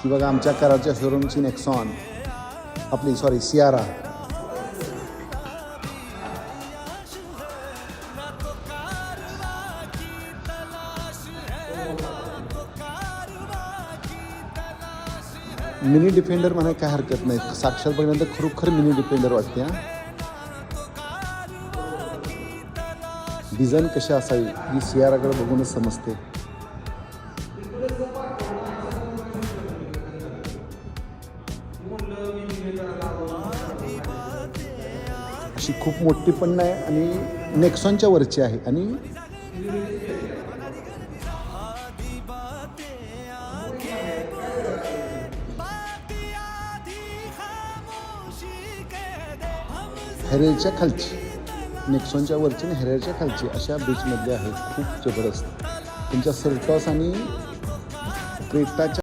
ही बघा आमच्या कराडच्या शोरूमची नेक्सॉन, आपली सॉरी सियारा. मिनी डिफेंडर म्हणाय काय हरकत नाही, साक्षात बघितल्यानंतर खरोखर मिनी डिफेंडर वाटते. डिझाईन कशी असावी ही सियाराकडे बघूनच समजते. अशी खूप मोठी पण नाही आणि नेक्सॉनच्या वरची आहे. आणि हेरेलच्या खालची, नेक्सॉनच्या वरची आणि हेरेलच्या खालची अशा बीचमधल्या आहेत. खूप जबरदस्त त्यांच्या सर्टॉस आणि क्रेटाच्या